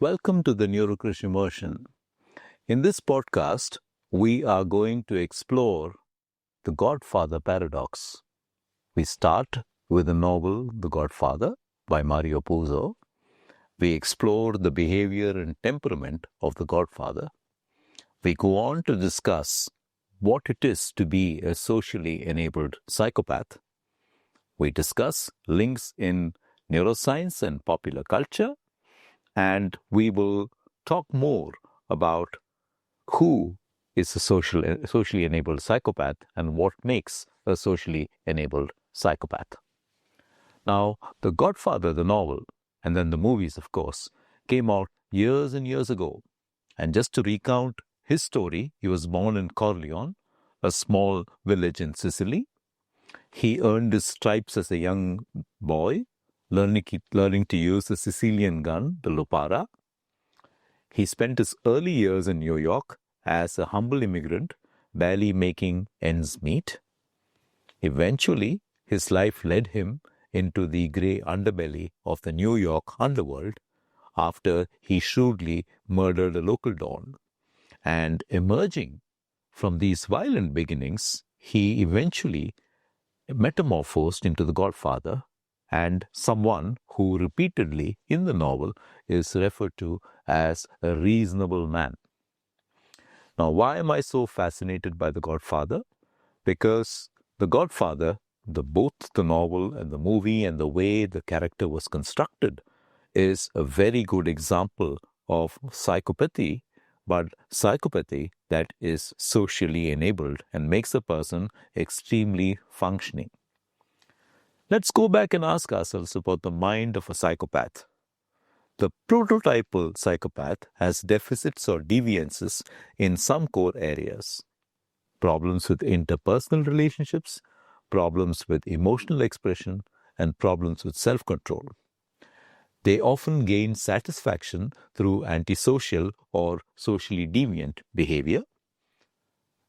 Welcome to the Neurokrish Immersion. In this podcast, we are going to explore the Godfather paradox. We start with the novel The Godfather by Mario Puzo. We explore the behavior and temperament of the Godfather. We go on to discuss what it is to be a socially enabled psychopath. We discuss links in neuroscience and popular culture. And we will talk more about who is a socially enabled psychopath and what makes a socially enabled psychopath. Now, The Godfather, the novel, and then the movies, of course, came out years and years ago. And just to recount his story, he was born in Corleone, a small village in Sicily. He earned his stripes as a young boy, learning to use the Sicilian gun, the Lupara. He spent his early years in New York as a humble immigrant, barely making ends meet. Eventually, his life led him into the grey underbelly of the New York underworld after he shrewdly murdered a local don. And emerging from these violent beginnings, he eventually metamorphosed into the Godfather, and someone who repeatedly in the novel is referred to as a reasonable man. Now, why am I so fascinated by The Godfather? Because The Godfather, both the novel and the movie and the way the character was constructed, is a very good example of psychopathy, but psychopathy that is socially enabled and makes a person extremely functioning. Let's go back and ask ourselves about the mind of a psychopath. The prototypal psychopath has deficits or deviances in some core areas. Problems with interpersonal relationships, problems with emotional expression, and problems with self-control. They often gain satisfaction through antisocial or socially deviant behavior.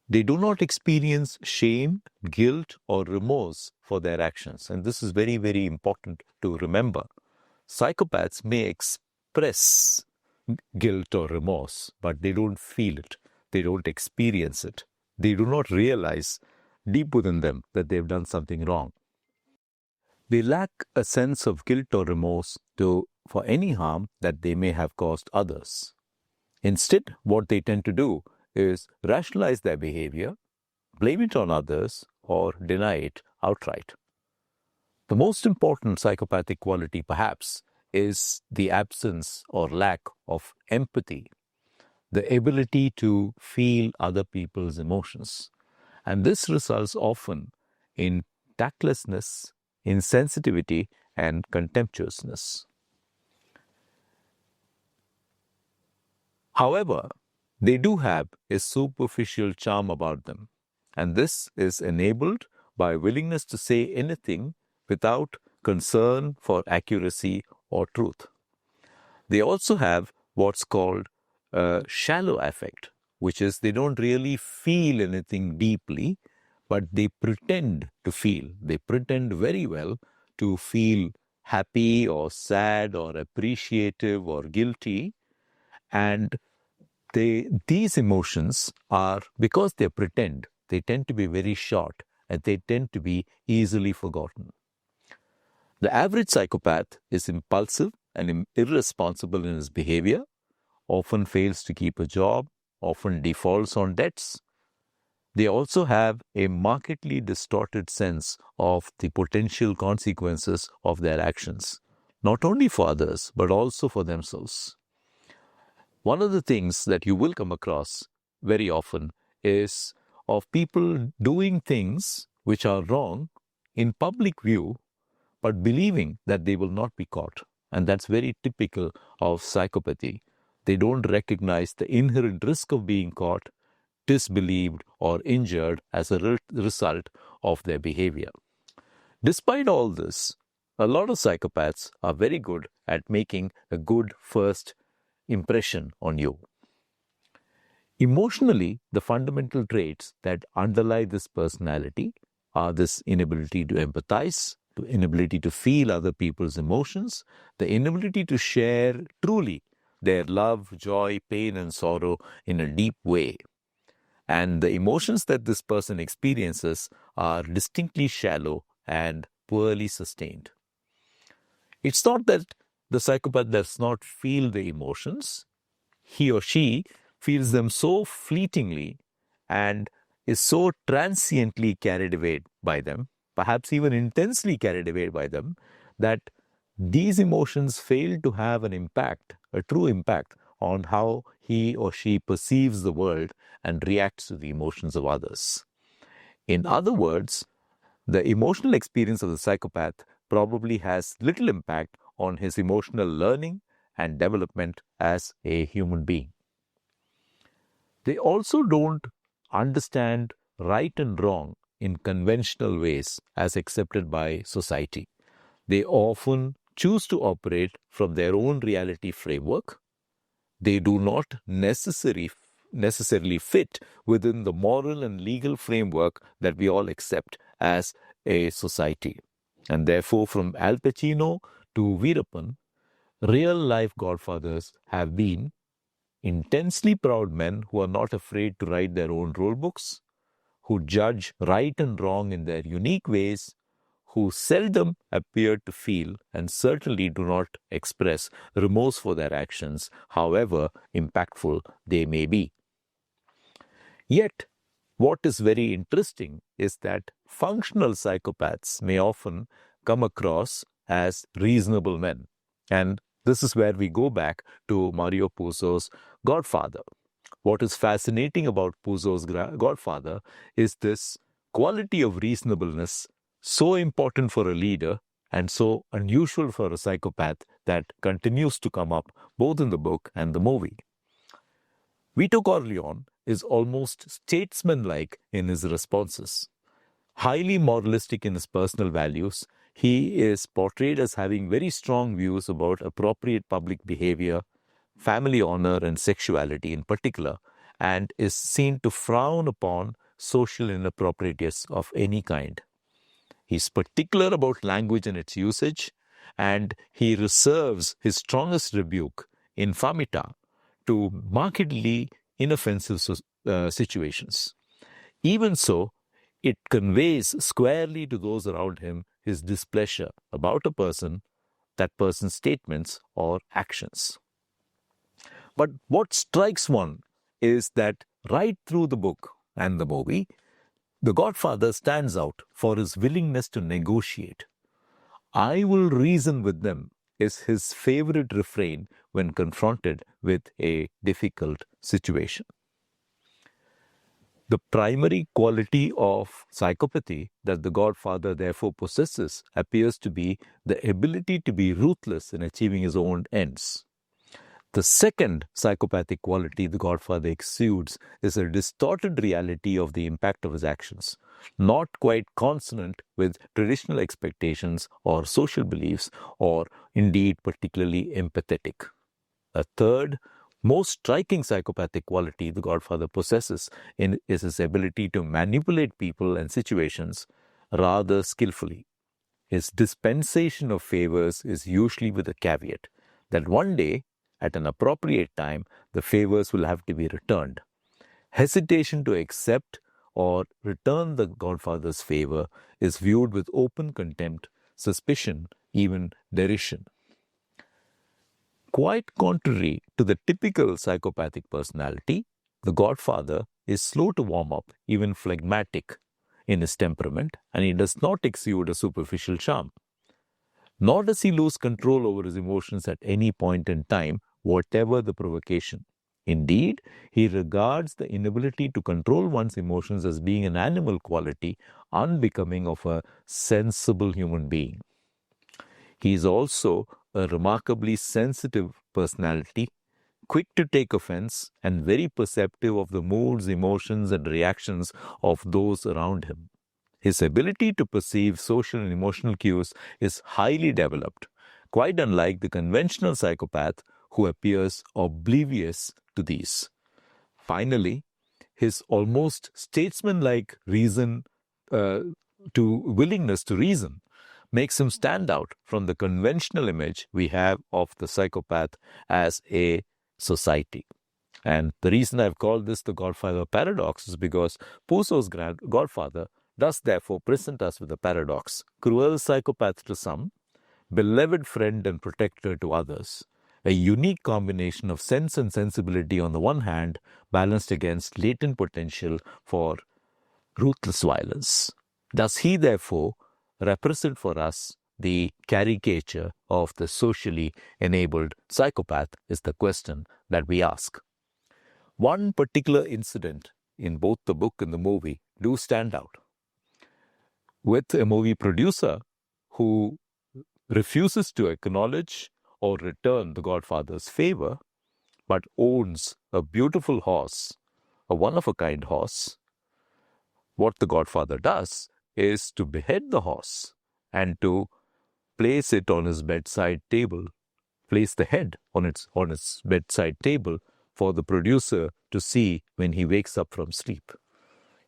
They do not experience shame, guilt, or remorse for their actions. And this is very, very important to remember. Psychopaths may express guilt or remorse, but they don't feel it. They don't experience it. They do not realize deep within them that they've done something wrong. They lack a sense of guilt or remorse for any harm that they may have caused others. Instead, what they tend to do is rationalize their behavior, blame it on others, or deny it outright. The most important psychopathic quality, perhaps, is the absence or lack of empathy, the ability to feel other people's emotions. And this results often in tactlessness, insensitivity, and contemptuousness. However, they do have a superficial charm about them, and this is enabled by willingness to say anything without concern for accuracy or truth. They also have what's called a shallow affect, which is they don't really feel anything deeply, but they pretend to feel. They pretend very well to feel happy or sad or appreciative or guilty, and these emotions are, because they pretend, they tend to be very short and they tend to be easily forgotten. The average psychopath is impulsive and irresponsible in his behavior, often fails to keep a job, often defaults on debts. They also have a markedly distorted sense of the potential consequences of their actions, not only for others, but also for themselves. One of the things that you will come across very often is of people doing things which are wrong in public view, but believing that they will not be caught. And that's very typical of psychopathy. They don't recognize the inherent risk of being caught, disbelieved, or injured as a result of their behavior. Despite all this, a lot of psychopaths are very good at making a good first impression on you. Emotionally, the fundamental traits that underlie this personality are this inability to empathize, the inability to feel other people's emotions, the inability to share truly their love, joy, pain, and sorrow in a deep way. And the emotions that this person experiences are distinctly shallow and poorly sustained. It's not that the psychopath does not feel the emotions. He or she feels them so fleetingly and is so transiently carried away by them, perhaps even intensely carried away by them, that these emotions fail to have an impact, a true impact, on how he or she perceives the world and reacts to the emotions of others. In other words, the emotional experience of the psychopath probably has little impact on his emotional learning and development as a human being. They also don't understand right and wrong in conventional ways as accepted by society. They often choose to operate from their own reality framework. They do not necessarily fit within the moral and legal framework that we all accept as a society. And therefore, from Al Pacino to Veerappan, real-life godfathers have been intensely proud men who are not afraid to write their own rule books, who judge right and wrong in their unique ways, who seldom appear to feel and certainly do not express remorse for their actions, however impactful they may be. Yet, what is very interesting is that functional psychopaths may often come across as reasonable men. And this is where we go back to Mario Puzo's Godfather. What is fascinating about Puzo's Godfather is this quality of reasonableness, so important for a leader and so unusual for a psychopath, that continues to come up both in the book and the movie. Vito Corleone is almost statesmanlike in his responses. Highly moralistic in his personal values, he is portrayed as having very strong views about appropriate public behavior, family honor, and sexuality in particular, and is seen to frown upon social inappropriateness of any kind. He's particular about language and its usage, and he reserves his strongest rebuke, infamita, to markedly inoffensive situations. Even so, it conveys squarely to those around him his displeasure about a person, that person's statements or actions. But what strikes one is that right through the book and the movie, the Godfather stands out for his willingness to negotiate. "I will reason with them" is his favorite refrain when confronted with a difficult situation. The primary quality of psychopathy that the Godfather therefore possesses appears to be the ability to be ruthless in achieving his own ends. The second psychopathic quality the Godfather exudes is a distorted reality of the impact of his actions, not quite consonant with traditional expectations or social beliefs, or indeed particularly empathetic. A third, most striking psychopathic quality the Godfather possesses is his ability to manipulate people and situations rather skillfully. His dispensation of favors is usually with a caveat that one day, at an appropriate time, the favors will have to be returned. Hesitation to accept or return the Godfather's favor is viewed with open contempt, suspicion, even derision. Quite contrary to the typical psychopathic personality, the Godfather is slow to warm up, even phlegmatic in his temperament, and he does not exude a superficial charm. Nor does he lose control over his emotions at any point in time, whatever the provocation. Indeed, he regards the inability to control one's emotions as being an animal quality unbecoming of a sensible human being. He is also a remarkably sensitive personality, quick to take offense, and very perceptive of the moods, emotions, and reactions of those around him. His ability to perceive social and emotional cues is highly developed, quite unlike the conventional psychopath who appears oblivious to these. Finally, his almost statesman-like willingness to reason makes him stand out from the conventional image we have of the psychopath as a society. And the reason I've called this the Godfather paradox is because Puso's Godfather does therefore present us with a paradox. Cruel psychopath to some, beloved friend and protector to others. A unique combination of sense and sensibility on the one hand, balanced against latent potential for ruthless violence. Does he therefore represent for us the caricature of the socially enabled psychopath is the question that we ask. One particular incident in both the book and the movie do stand out. With a movie producer who refuses to acknowledge or return the Godfather's favor, but owns a beautiful horse, a one-of-a-kind horse, what the Godfather does is to behead the horse and to place it on his bedside table, place the head on its bedside table for the producer to see when he wakes up from sleep.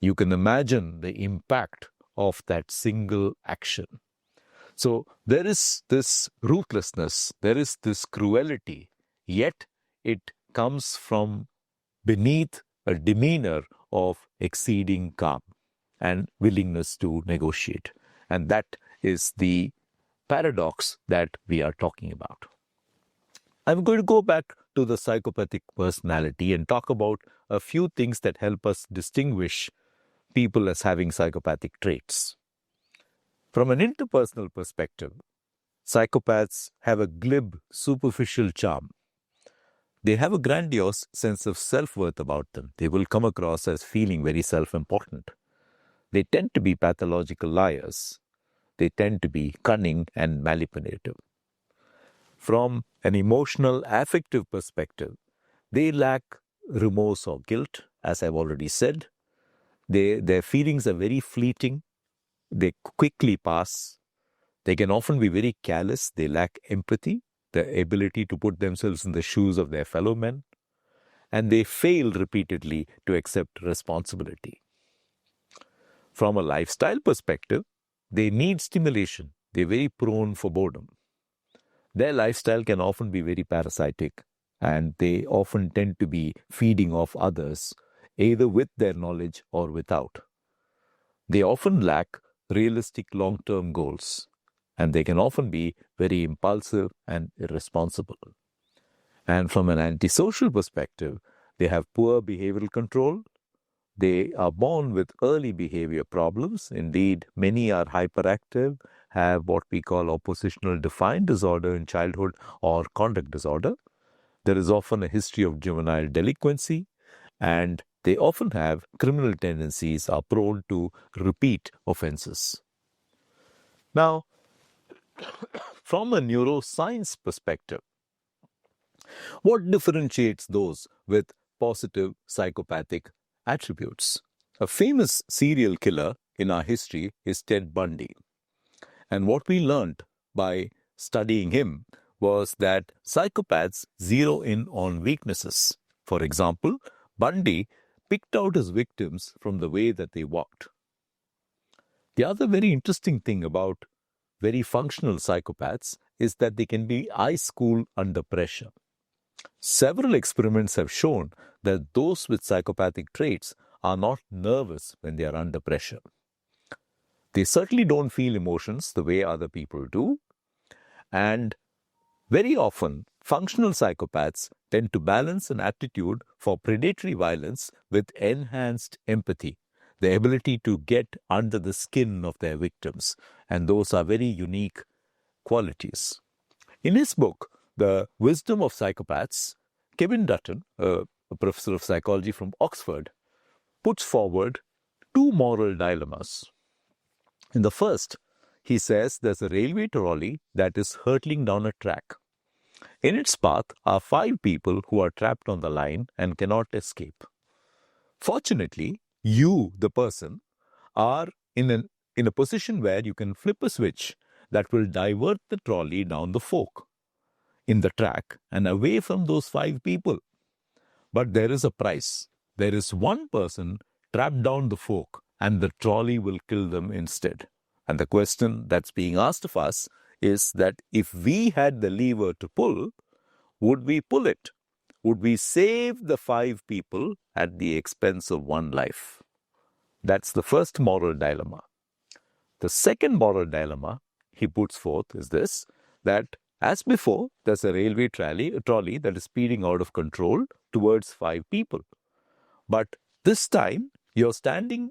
You can imagine the impact of that single action. So there is this ruthlessness, there is this cruelty, yet it comes from beneath a demeanor of exceeding calm and willingness to negotiate. And that is the paradox that we are talking about. I'm going to go back to the psychopathic personality and talk about a few things that help us distinguish people as having psychopathic traits. From an interpersonal perspective, psychopaths have a glib, superficial charm. They have a grandiose sense of self-worth about them. They will come across as feeling very self-important. They tend to be pathological liars. They tend to be cunning and manipulative. From an emotional, affective perspective, they lack remorse or guilt, as I've already said. Their feelings are very fleeting. They quickly pass. They can often be very callous. They lack empathy, the ability to put themselves in the shoes of their fellow men. And they fail repeatedly to accept responsibility. From a lifestyle perspective, they need stimulation. They're very prone for boredom. Their lifestyle can often be very parasitic, and they often tend to be feeding off others, either with their knowledge or without. They often lack realistic long-term goals, and they can often be very impulsive and irresponsible. And from an antisocial perspective, they have poor behavioral control. They are born with early behavior problems. Indeed, many are hyperactive, have what we call oppositional defiant disorder in childhood or conduct disorder. There is often a history of juvenile delinquency, and they often have criminal tendencies, are prone to repeat offenses. Now, from a neuroscience perspective, what differentiates those with positive psychopathic attributes? A famous serial killer in our history is Ted Bundy. And what we learned by studying him was that psychopaths zero in on weaknesses. For example, Bundy picked out his victims from the way that they walked. The other very interesting thing about very functional psychopaths is that they can be ice cool under pressure. Several experiments have shown that those with psychopathic traits are not nervous when they are under pressure. They certainly don't feel emotions the way other people do. And very often, functional psychopaths tend to balance an aptitude for predatory violence with enhanced empathy, the ability to get under the skin of their victims. And those are very unique qualities. In his book, The Wisdom of Psychopaths, Kevin Dutton, a professor of psychology from Oxford, puts forward two moral dilemmas. In the first, he says there's a railway trolley that is hurtling down a track. In its path are 5 people who are trapped on the line and cannot escape. Fortunately, you, the person, are in a position where you can flip a switch that will divert the trolley down the fork in the track and away from those 5 people. But there is a price. There is one person trapped down the fork and the trolley will kill them instead. And the question that's being asked of us is that if we had the lever to pull, would we pull it? would we save the 5 people at the expense of 1 life? That's the first moral dilemma. The second moral dilemma he puts forth is this, that as before, there's a railway trolley that is speeding out of control towards 5 people. But this time, you're standing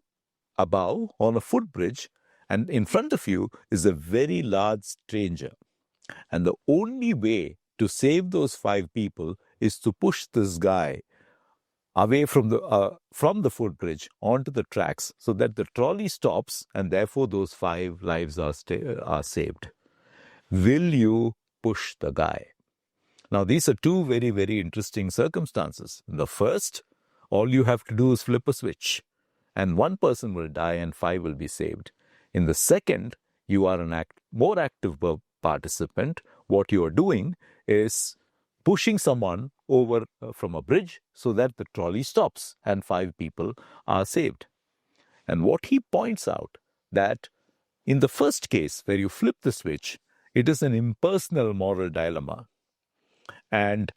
above on a footbridge, and in front of you is a very large stranger. And the only way to save those 5 people is to push this guy away from the footbridge onto the tracks so that the trolley stops, and therefore those 5 lives are saved. Will you push the guy? Now, these are 2 very, very interesting circumstances. In the first, all you have to do is flip a switch, and 1 person will die and 5 will be saved. In the second, you are an more active participant. What you are doing is pushing someone over from a bridge so that the trolley stops and 5 people are saved. And what he points out, that in the first case where you flip the switch, it is an impersonal moral dilemma. And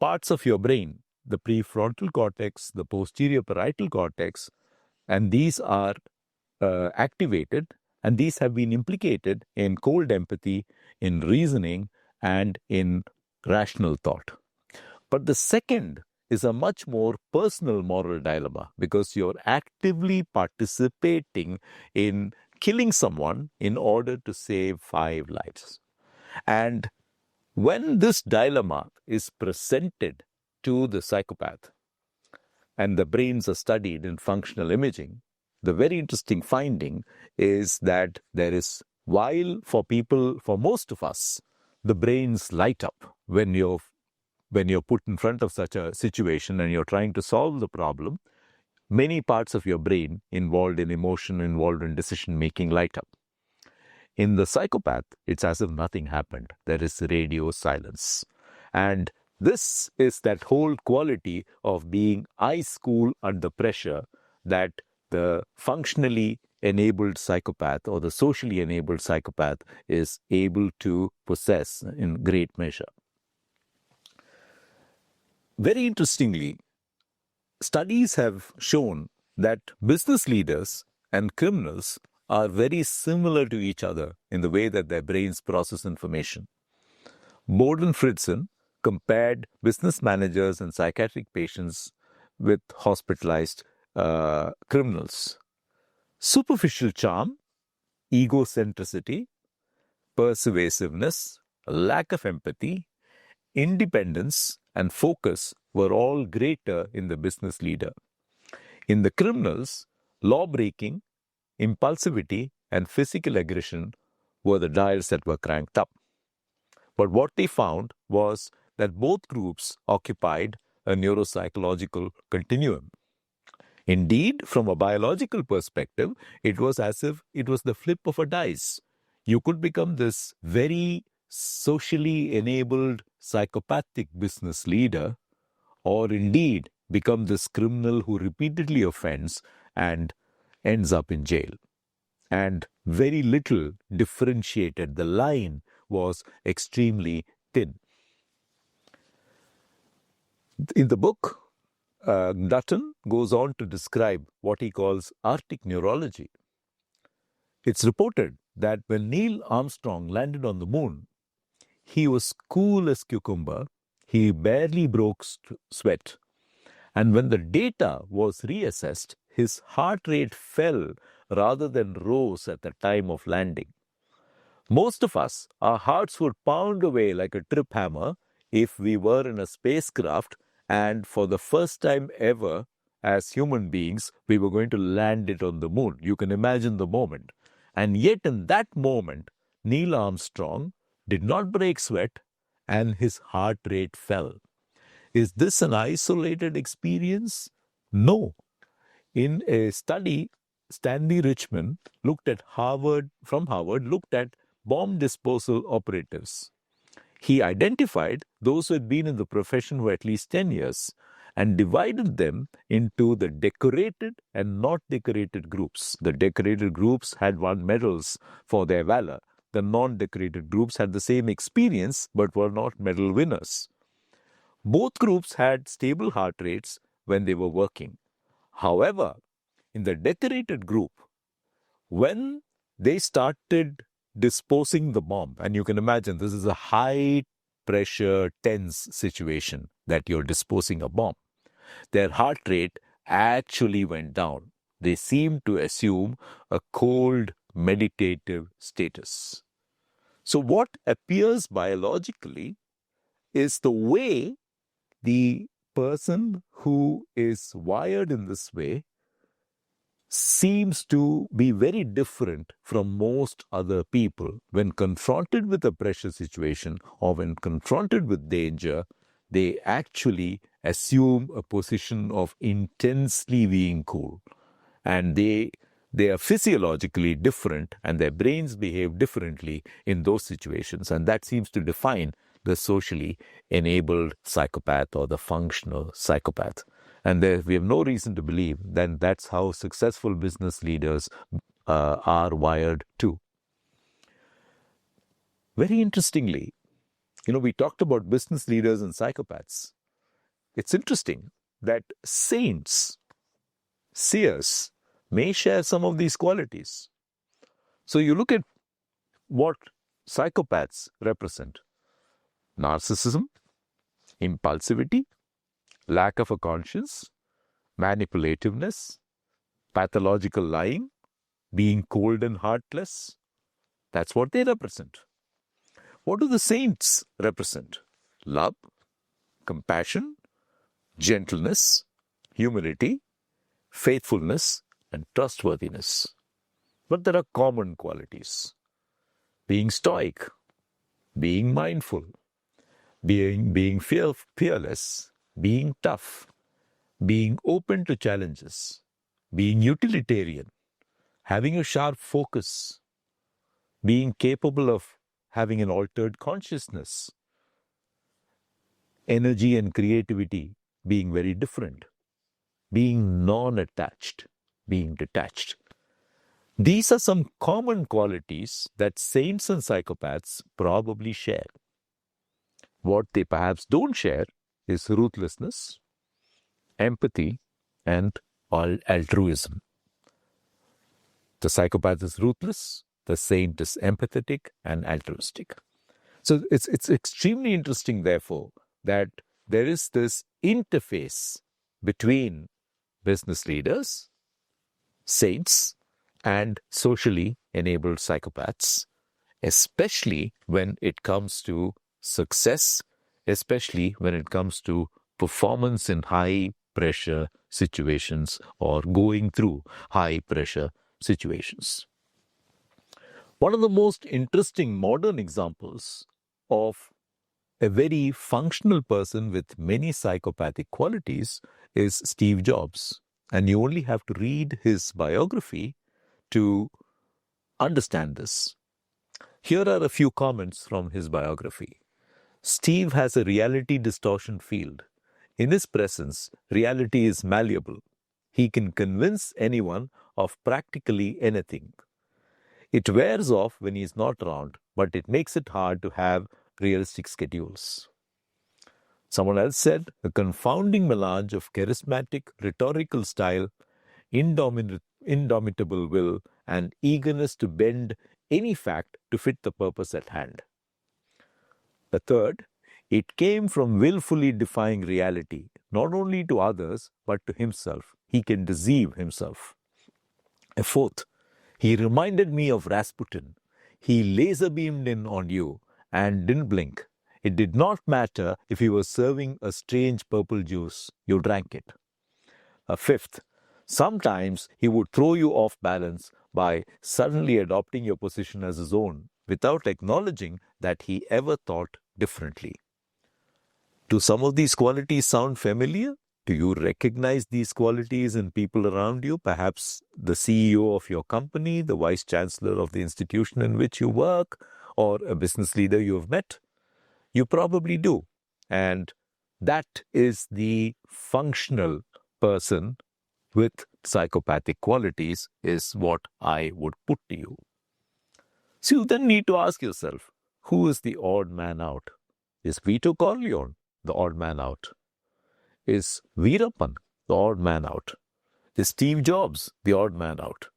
parts of your brain, the prefrontal cortex, the posterior parietal cortex, and these are activated, and these have been implicated in cold empathy, in reasoning, and in rational thought. But the second is a much more personal moral dilemma, because you're actively participating in killing someone in order to save 5 lives. And when this dilemma is presented to the psychopath, and the brains are studied in functional imaging, the very interesting finding is that there is, while for most of us, the brains light up when you're put in front of such a situation and you're trying to solve the problem, many parts of your brain involved in emotion, involved in decision making light up. In the psychopath, it's as if nothing happened. There is radio silence. And this is that whole quality of being ice cool under pressure that the functionally enabled psychopath or the socially enabled psychopath is able to possess in great measure. Very interestingly, studies have shown that business leaders and criminals are very similar to each other in the way that their brains process information. Borden Fritzen compared business managers and psychiatric patients with hospitalized criminals. Superficial charm, egocentricity, persuasiveness, lack of empathy, independence, and focus were all greater in the business leader. In the criminals, law-breaking, impulsivity, and physical aggression were the dials that were cranked up. But what they found was that both groups occupied a neuropsychological continuum. Indeed, from a biological perspective, it was as if it was the flip of a dice. You could become this very socially enabled psychopathic business leader, or indeed become this criminal who repeatedly offends and ends up in jail. And very little differentiated. The line was extremely thin. In the book, Dutton goes on to describe what he calls Arctic neurology. It's reported that when Neil Armstrong landed on the moon, he was cool as cucumber, he barely broke sweat, and when the data was reassessed, his heart rate fell rather than rose at the time of landing. Most of us, our hearts would pound away like a trip hammer if we were in a spacecraft and for the first time ever as human beings, we were going to land it on the moon. You can imagine the moment. And yet in that moment, Neil Armstrong did not break sweat and his heart rate fell. Is this an isolated experience? No. In a study, Stanley Richmond looked at bomb disposal operatives. He identified those who had been in the profession for at least 10 years and divided them into the decorated and not decorated groups. The decorated groups had won medals for their valor. The non-decorated groups had the same experience but were not medal winners. Both groups had stable heart rates when they were working. However, in the decorated group, when they started disposing the bomb, and you can imagine this is a high pressure, tense situation that you're disposing a bomb, their heart rate actually went down. They seemed to assume a cold, meditative status. So, what appears biologically is the way the person who is wired in this way seems to be very different from most other people. When confronted with a pressure situation or when confronted with danger, they actually assume a position of intensely being cool. And they are physiologically different and their brains behave differently in those situations. And that seems to define the socially enabled psychopath or the functional psychopath. And we have no reason to believe that that's how successful business leaders are wired too. Very interestingly, we talked about business leaders and psychopaths. It's interesting that saints, seers, may share some of these qualities. So you look at what psychopaths represent: narcissism, impulsivity, lack of a conscience, manipulativeness, pathological lying, being cold and heartless. That's what they represent. What do the saints represent? Love, compassion, gentleness, humility, faithfulness, and trustworthiness. But there are common qualities: being stoic, being mindful, being fearless, being tough, being open to challenges, being utilitarian, having a sharp focus, being capable of having an altered consciousness, energy and creativity being very different, being non-attached, being detached. These are some common qualities that saints and psychopaths probably share. What they perhaps don't share is ruthlessness, empathy, and altruism. The psychopath is ruthless, the saint is empathetic and altruistic. So it's extremely interesting, therefore, that there is this interface between business leaders, saints, and socially enabled psychopaths, especially when it comes to success, especially when it comes to performance in high pressure situations or going through high pressure situations. One of the most interesting modern examples of a very functional person with many psychopathic qualities is Steve Jobs. And you only have to read his biography to understand this. Here are a few comments from his biography. Steve has a reality distortion field. In his presence, reality is malleable. He can convince anyone of practically anything. It wears off when he is not around, but it makes it hard to have realistic schedules. Someone else said, a confounding melange of charismatic, rhetorical style, indomitable will, and eagerness to bend any fact to fit the purpose at hand. The third, it came from willfully defying reality, not only to others, but to himself. He can deceive himself. A fourth, he reminded me of Rasputin. He laser beamed in on you and didn't blink. It did not matter if he was serving a strange purple juice, you drank it. A fifth, sometimes he would throw you off balance by suddenly adopting your position as his own, without acknowledging that he ever thought differently. Do some of these qualities sound familiar? Do you recognize these qualities in people around you? Perhaps the CEO of your company, the vice chancellor of the institution in which you work, or a business leader you have met? You probably do. And that is the functional person with psychopathic qualities, is what I would put to you. So you then need to ask yourself, who is the odd man out? Is Vito Corleone the odd man out? Is Veerappan the odd man out? Is Steve Jobs the odd man out?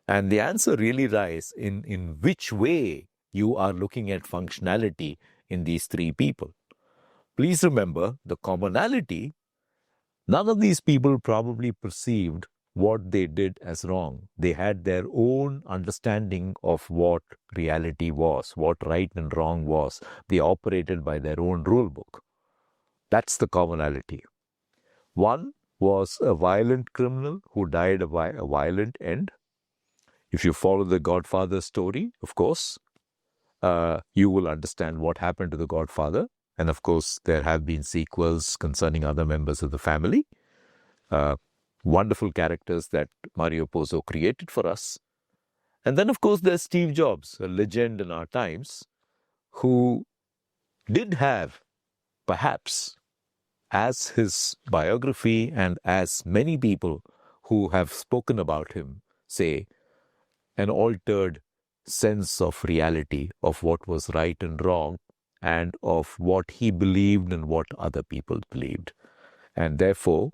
And the answer really lies in which way you are looking at functionality in these three people. Please remember the commonality. None of these people probably perceived what they did as wrong. They had their own understanding of what reality was, what right and wrong was. They operated by their own rule book. That's the commonality. One was a violent criminal who died a violent end. If you follow the Godfather story, of course, you will understand what happened to the Godfather. And of course, there have been sequels concerning other members of the family. Wonderful characters that Mario Puzo created for us. And then, of course, there's Steve Jobs, a legend in our times, who did have, perhaps, as his biography and as many people who have spoken about him say, an altered sense of reality, of what was right and wrong, and of what he believed and what other people believed. And therefore,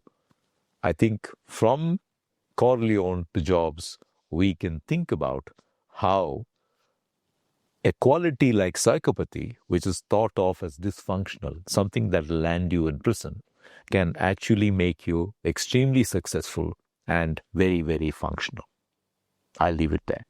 I think from Corleone to Jobs, we can think about how a quality like psychopathy, which is thought of as dysfunctional, something that will land you in prison, can actually make you extremely successful and very, very functional. I'll leave it there.